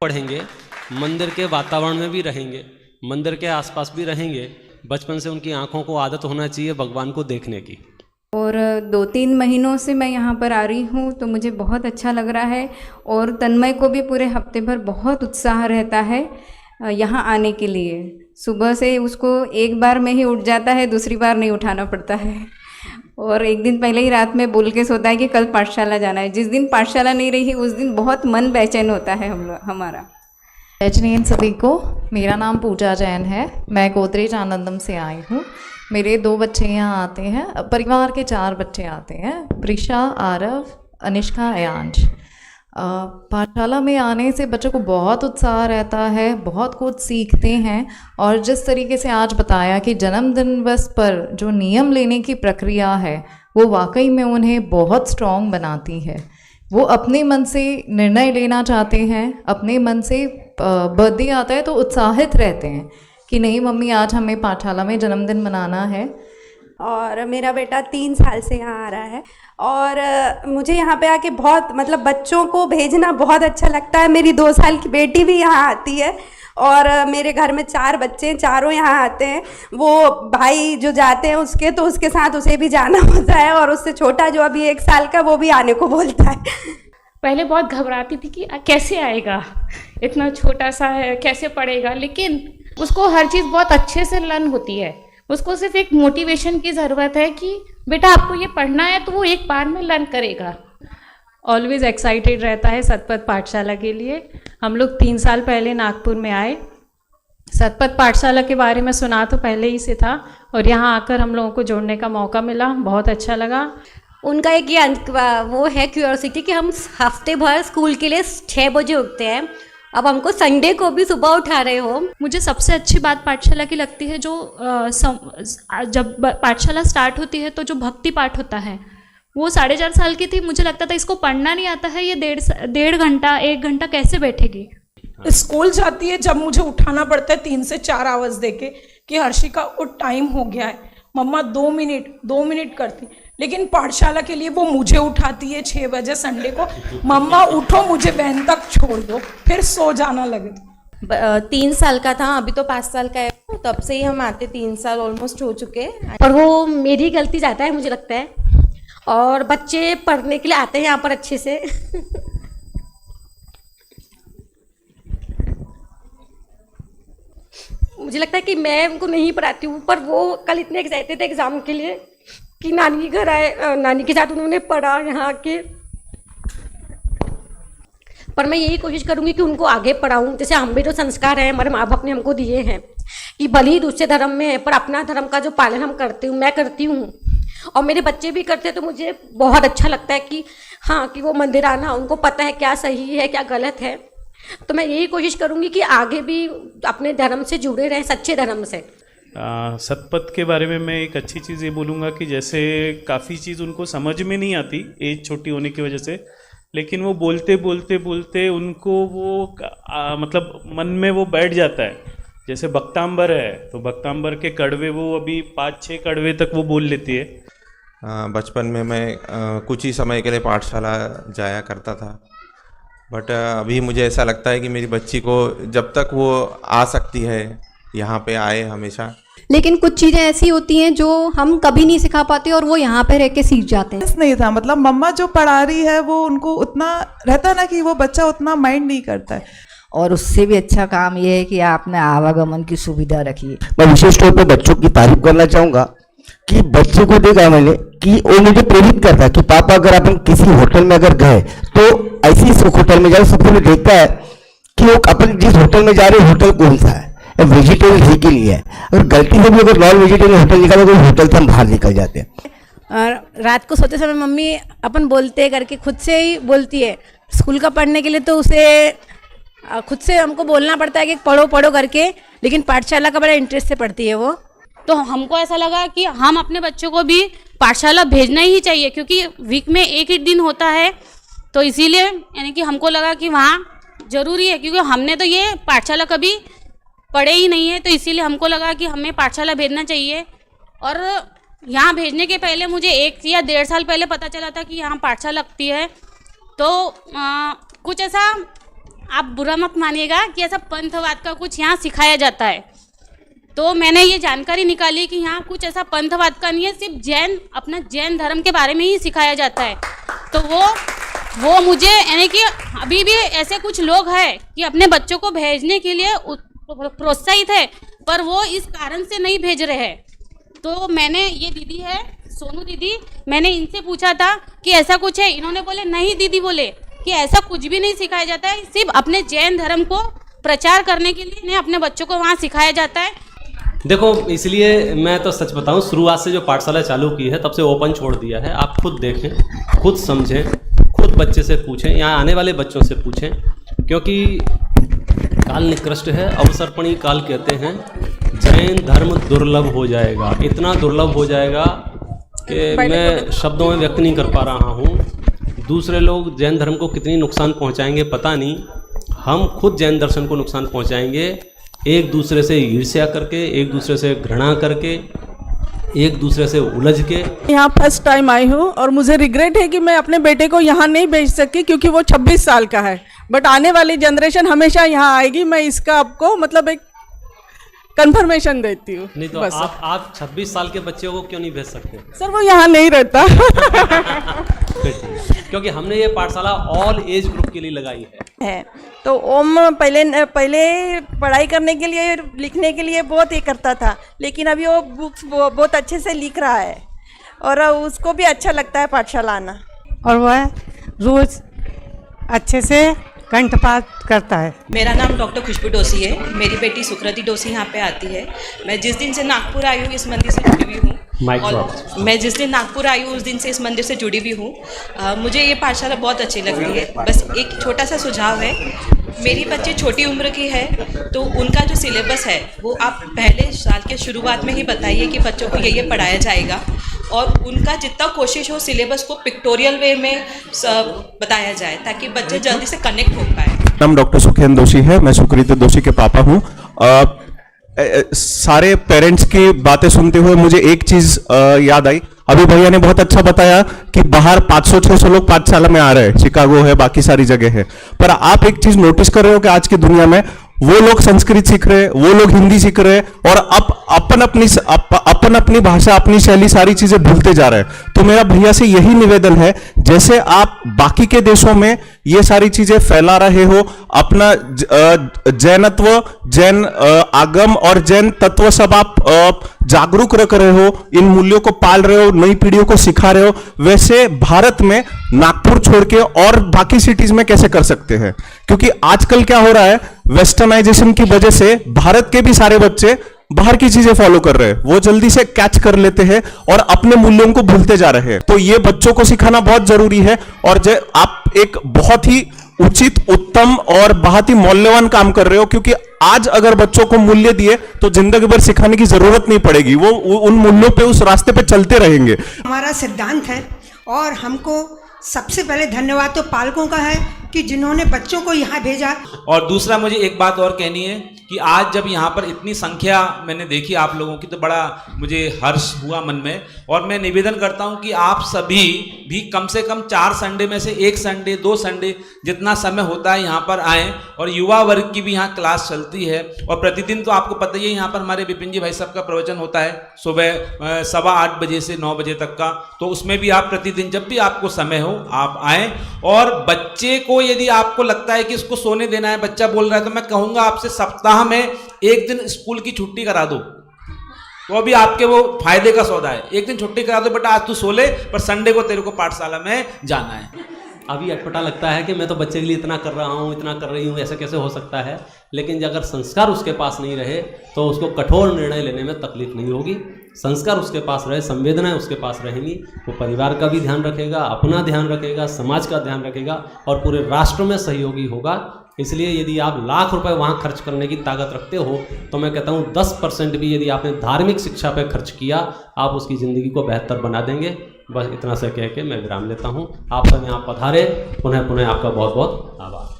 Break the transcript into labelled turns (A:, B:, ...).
A: पढ़ेंगे, मंदिर के वातावरण में भी रहेंगे, मंदिर के आसपास भी रहेंगे, बचपन से उनकी आंखों को आदत होना चाहिए भगवान को देखने की।
B: और 2-3 महीनों से मैं यहाँ पर आ रही हूँ तो मुझे बहुत अच्छा लग रहा है। और तन्मय को भी पूरे हफ्ते भर बहुत उत्साह रहता है यहाँ आने के लिए। सुबह से उसको एक बार में ही उठ जाता है, दूसरी बार नहीं उठाना पड़ता है। और एक दिन पहले ही रात में बोल के सोता है कि कल पाठशाला जाना है। जिस दिन पाठशाला नहीं रही उस दिन बहुत मन बेचैन होता है हमारा।
C: जय सभी को, मेरा नाम पूजा जैन है। मैं गोदरेज आनंदम से आई हूँ। मेरे 2 बच्चे यहाँ आते हैं, परिवार के 4 बच्चे आते हैं, प्रिशा, आरव, अनिष्का, अयांश। पाठशाला में आने से बच्चों को बहुत उत्साह रहता है, बहुत कुछ सीखते हैं। और जिस तरीके से आज बताया कि जन्मदिन दिवस पर जो नियम लेने की प्रक्रिया है वो वाकई में उन्हें बहुत स्ट्रॉन्ग बनाती है। वो अपने मन से निर्णय लेना चाहते हैं, अपने मन से बर्थडे आता है तो उत्साहित रहते हैं कि नहीं मम्मी आज हमें पाठशाला में जन्मदिन मनाना है।
D: और मेरा बेटा 3 साल से यहाँ आ रहा है और मुझे यहाँ पे आके बहुत मतलब बच्चों को भेजना बहुत अच्छा लगता है। मेरी 2 साल की बेटी भी यहाँ आती है और मेरे घर में 4 बच्चे हैं, चारों यहाँ आते हैं। वो भाई जो जाते हैं उसके तो उसके साथ उसे भी जाना होता है और उससे छोटा जो अभी 1 साल का वो भी आने को बोलता है।
E: पहले बहुत घबराती थी कि कैसे आएगा, इतना छोटा सा है कैसे पढ़ेगा, लेकिन उसको हर चीज़ बहुत अच्छे से लर्न होती है। उसको सिर्फ एक मोटिवेशन की ज़रूरत है कि बेटा आपको ये पढ़ना है, तो वो एक बार में लर्न करेगा।
F: ऑलवेज एक्साइटेड रहता है सतपथ पाठशाला के लिए। हम लोग 3 साल पहले नागपुर में आए। सतपथ पाठशाला के बारे में सुना तो पहले ही से था और यहाँ आकर हम लोगों को जोड़ने का मौका मिला, बहुत अच्छा लगा।
G: उनका एक ये वो है क्यूरियोसिटी कि हम हफ्ते भर स्कूल के लिए 6 बजे उठते हैं, अब हमको संडे को भी सुबह उठा रहे हो।
E: मुझे सबसे अच्छी बात पाठशाला की लगती है जो जब पाठशाला स्टार्ट होती है तो जो भक्ति पाठ होता है वो 4.5 साल की थी, मुझे लगता था इसको पढ़ना नहीं आता है, ये 1.5 घंटा 1 घंटा कैसे बैठेगी।
H: स्कूल जाती है जब मुझे उठाना पड़ता है 3 से 4 आवाज़ देके कि हर्षिका उठ टाइम हो गया है, मम्मा 2 मिनट करती। लेकिन पाठशाला के लिए वो मुझे उठाती है 6 बजे संडे को, मम्मा उठो मुझे वैन तक छोड़ दो, फिर सो जाना लगे।
I: 3 साल का था, अभी तो 5 साल का है, तब से ही हम आते, 3 साल ऑलमोस्ट हो चुके।
G: और वो मेरी गलती ज़्यादा है मुझे लगता है, और बच्चे पढ़ने के लिए आते हैं यहाँ पर अच्छे से। मुझे लगता है कि मैं उनको नहीं पढ़ाती हूँ, पर वो कल इतने एक्साइटेड थे एग्ज़ाम के लिए कि नानी के घर आए, नानी के साथ उन्होंने पढ़ा यहाँ के। पर मैं यही कोशिश करूँगी कि उनको आगे पढ़ाऊँ। जैसे हम भी जो संस्कार हैं हमारे माँ बाप ने हमको दिए हैं कि भले ही दूसरे धर्म में है पर अपना धर्म का जो पालन हम करते हूँ, मैं करती हूँ और मेरे बच्चे भी करते हैं, तो मुझे बहुत अच्छा लगता है कि हाँ कि वो मंदिर आना, उनको पता है क्या सही है क्या गलत है। तो मैं यही कोशिश करूँगी कि आगे भी अपने धर्म से जुड़े रहें, सच्चे धर्म से।
J: सतपथ के बारे में मैं एक अच्छी चीज़ ये बोलूँगा कि जैसे काफ़ी चीज़ उनको समझ में नहीं आती एज छोटी होने की वजह से, लेकिन वो बोलते बोलते बोलते उनको वो मतलब मन में वो बैठ जाता है। जैसे भक्तांबर है तो भक्तांबर के कड़वे वो अभी 5-6 कड़वे तक वो बोल लेती है।
K: बचपन में मैं कुछ ही समय के लिए पाठशाला जाया करता था, बट अभी मुझे ऐसा लगता है कि मेरी बच्ची को जब तक वो आ सकती है यहाँ पे आए हमेशा।
L: लेकिन कुछ चीज़ें ऐसी होती हैं जो हम कभी नहीं सिखा पाते और वो यहाँ पे रह के सीख जाते हैं।
M: नहीं था, मतलब मम्मा जो पढ़ा रही है वो उनको उतना रहता ना कि वो बच्चा उतना माइंड नहीं करता है।
N: और उससे भी अच्छा काम ये है कि आपने आवागमन की सुविधा रखी है।
O: मैं विशेष तौर पर बच्चों की तारीफ करना चाहूँगा कि बच्चे को देखा मैंने कि वो मुझे प्रेरित करता है कि पापा अगर अपन किसी होटल में अगर गए तो ऐसी होटल में जाओ, सबसे पहले देखता है कि वो अपन जिस होटल में जा रहे होटल कौन सा है, वेजिटेरियन ही के लिए है। अगर गलती से भी अगर नॉन वेजिटेरियन होटल निकालो तो होटल से हम बाहर निकल जाते हैं।
P: और रात को सोते समय मम्मी अपन बोलते करके खुद से ही बोलती है। स्कूल का पढ़ने के लिए तो उसे खुद से हमको बोलना पड़ता है कि पढ़ो पढ़ो करके, लेकिन पाठशाला का बड़ा इंटरेस्ट से पढ़ती है वो।
E: तो हमको ऐसा लगा कि हम अपने बच्चों को भी पाठशाला भेजना ही चाहिए, क्योंकि वीक में एक ही दिन होता है, तो इसीलिए यानी कि हमको लगा कि वहाँ ज़रूरी है, क्योंकि हमने तो ये पाठशाला कभी पढ़े ही नहीं है, तो इसीलिए हमको लगा कि हमें पाठशाला भेजना चाहिए। और यहाँ भेजने के पहले मुझे 1 या 1.5 साल पहले पता चला था कि यहाँ पाठशाला लगती है, तो कुछ ऐसा आप बुरा मत मानिएगा कि ऐसा पंथवाद का कुछ यहाँ सिखाया जाता है। तो मैंने ये जानकारी निकाली कि यहाँ कुछ ऐसा पंथवाद का नहीं है, सिर्फ अपना जैन धर्म के बारे में ही सिखाया जाता है। तो वो मुझे यानी कि अभी भी ऐसे कुछ लोग हैं कि अपने बच्चों को भेजने के लिए प्रोत्साहित है, पर वो इस कारण से नहीं भेज रहे हैं। तो मैंने, ये दीदी है सोनू दीदी, मैंने इनसे पूछा था कि ऐसा कुछ है, इन्होंने बोले नहीं दीदी, बोले कि ऐसा कुछ भी नहीं सिखाया जाता है, सिर्फ अपने जैन धर्म को प्रचार करने के लिए इन्हें अपने बच्चों को वहाँ सिखाया जाता है।
A: देखो, इसलिए मैं तो सच बताऊं, शुरुआत से जो पाठशाला चालू की है तब से ओपन छोड़ दिया है। आप खुद देखें, खुद समझें, खुद बच्चे से पूछें, यहाँ आने वाले बच्चों से पूछें, क्योंकि काल निकृष्ट है, अवसर्पणी काल कहते हैं। जैन धर्म दुर्लभ हो जाएगा, इतना दुर्लभ हो जाएगा कि मैं शब्दों में व्यक्त नहीं कर पा रहा हूँ। दूसरे लोग जैन धर्म को कितनी नुकसान पहुँचाएंगे पता नहीं, हम खुद जैन दर्शन को नुकसान पहुँचाएंगे, एक दूसरे से ईर्ष्या करके, एक दूसरे से घृणा करके, एक दूसरे से उलझ के।
Q: यहाँ फर्स्ट टाइम आई हूँ और मुझे रिग्रेट है कि मैं अपने बेटे को यहाँ नहीं भेज सकी, क्योंकि वो 26 साल का है। बट आने वाली जनरेशन हमेशा यहाँ आएगी, मैं इसका आपको मतलब एक कंफर्मेशन देती हूँ।
A: नहीं तो आप 26 साल के बच्चे को क्यों नहीं भेज सकते?
Q: सर वो यहाँ नहीं रहता।
A: क्योंकि हमने ये पाठशाला ऑल एज ग्रुप के लिए लगाई है।
R: तो ओम पहले पढ़ाई करने के लिए, लिखने के लिए बहुत ये करता था, लेकिन अभी वो बुक्स बहुत अच्छे से लिख रहा है और उसको भी अच्छा लगता है पाठशाला आना,
S: और वह रोज अच्छे से कंठपाठ करता है।
T: मेरा नाम डॉक्टर खुशबू डोसी है, मेरी बेटी सुकृति डोसी यहाँ पे आती है। मैं जिस दिन से नागपुर आई हूँ इस मंदिर से जुड़ी हुई हूँ, और मैं जिस दिन नागपुर आई हूँ उस दिन से इस मंदिर से जुड़ी हुई हूँ। मुझे ये पाठशाला बहुत अच्छी लगती है। बस एक छोटा सा सुझाव है, मेरी बच्ची छोटी उम्र की है, तो उनका जो सिलेबस है वो आप पहले साल के शुरुआत में ही बताइए कि बच्चों को ये पढ़ाया जाएगा, और उनका जितना कोशिश हो सिलेबस को पिक्टोरियल वे में बताया जाए, ताकि बच्चे जल्दी से कनेक्ट हो पाए।
U: नाम डॉक्टर सुखेंद्र दोषी है, मैं सुकृति दोषी के पापा हूँ। सारे पेरेंट्स की बातें सुनते हुए मुझे एक चीज याद आई। अभी भैया ने बहुत अच्छा बताया कि बाहर 500-600 लोग पाठशाला में आ रहे हैं, शिकागो है, बाकी सारी जगह है, पर आप एक चीज नोटिस कर रहे हो कि आज की दुनिया में वो लोग संस्कृत सीख रहे हैं, वो लोग हिंदी सीख रहे हैं, और अपन अपनी भाषा, अपनी शैली, सारी चीजें भूलते जा रहे हैं। तो मेरा भैया से यही निवेदन है, जैसे आप बाकी के देशों में ये सारी चीजें फैला रहे हो, अपना जैनत्व, जैन आगम और जैन तत्व सब आप जागरूक रख रहे हो, इन मूल्यों को पाल रहे हो, नई पीढ़ियों को सिखा रहे हो, वैसे भारत में नागपुर छोड़ के और बाकी सिटीज में कैसे कर सकते हैं? क्योंकि आजकल क्या हो रहा है, वेस्टर्नाइजेशन की वजह से भारत के भी सारे बच्चे बाहर की चीजें फॉलो कर रहे हैं, वो जल्दी से कैच कर लेते हैं और अपने मूल्यों को भूलते जा रहे हैं। तो ये बच्चों को सिखाना बहुत जरूरी है, और आप एक बहुत ही उचित, उत्तम और बहुत ही मूल्यवान काम कर रहे हो, क्योंकि आज अगर बच्चों को मूल्य दिए तो जिंदगी भर सिखाने की जरूरत नहीं पड़ेगी, वो उन मूल्यों पे, उस रास्ते पे चलते रहेंगे।
V: हमारा सिद्धांत है, और हमको सबसे पहले धन्यवाद तो पालकों का है कि जिन्होंने बच्चों को यहाँ भेजा।
W: और दूसरा मुझे एक बात और कहनी है कि आज जब यहाँ पर इतनी संख्या मैंने देखी आप लोगों की, तो बड़ा मुझे हर्ष हुआ मन में, और मैं निवेदन करता हूँ कि आप सभी भी कम से कम 4 संडे में से 1 संडे, 2 संडे, जितना समय होता है यहाँ पर आएँ। और युवा वर्ग की भी यहाँ क्लास चलती है, और प्रतिदिन तो आपको पता ही है यहाँ पर हमारे विपिन जी भाई साहब का प्रवचन होता है सुबह 8:15 बजे से 9 बजे तक का। तो उसमें भी आप प्रतिदिन जब भी आपको समय हो आप आएँ, और बच्चे को यदि आपको लगता है कि इसको सोने देना है, बच्चा बोल रहा है, तो मैं कहूँगा आपसे सप्ताह में 1 दिन स्कूल की छुट्टी करा दो, तो अभी आपके वो फायदे का सौदा है। 1 दिन छुट्टी करा दो, बेटा आज तू सो ले, पर संडे को तेरे को पाठशाला में जाना है।
A: अभी अटपटा लगता है कि मैं तो बच्चे के लिए इतना कर रहा हूँ, इतना कर रही हूँ, ऐसा कैसे हो सकता है? लेकिन अगर संस्कार उसके पास नहीं रहे तो उसको कठोर निर्णय लेने में तकलीफ नहीं होगी। संस्कार उसके पास रहे, संवेदनाएं उसके पास रहेंगी, वो परिवार का भी ध्यान रखेगा, अपना ध्यान रखेगा, समाज का ध्यान रखेगा, और पूरे राष्ट्र में सहयोगी होगा। इसलिए यदि आप लाख रुपए वहाँ खर्च करने की ताकत रखते हो, तो मैं कहता हूँ 10% भी यदि आपने धार्मिक शिक्षा पे खर्च किया, आप उसकी ज़िंदगी को बेहतर बना देंगे। बस इतना से कह के मैं विराम लेता हूँ। आप सब यहाँ पधारे, पुनः पुनः आपका बहुत बहुत आभार।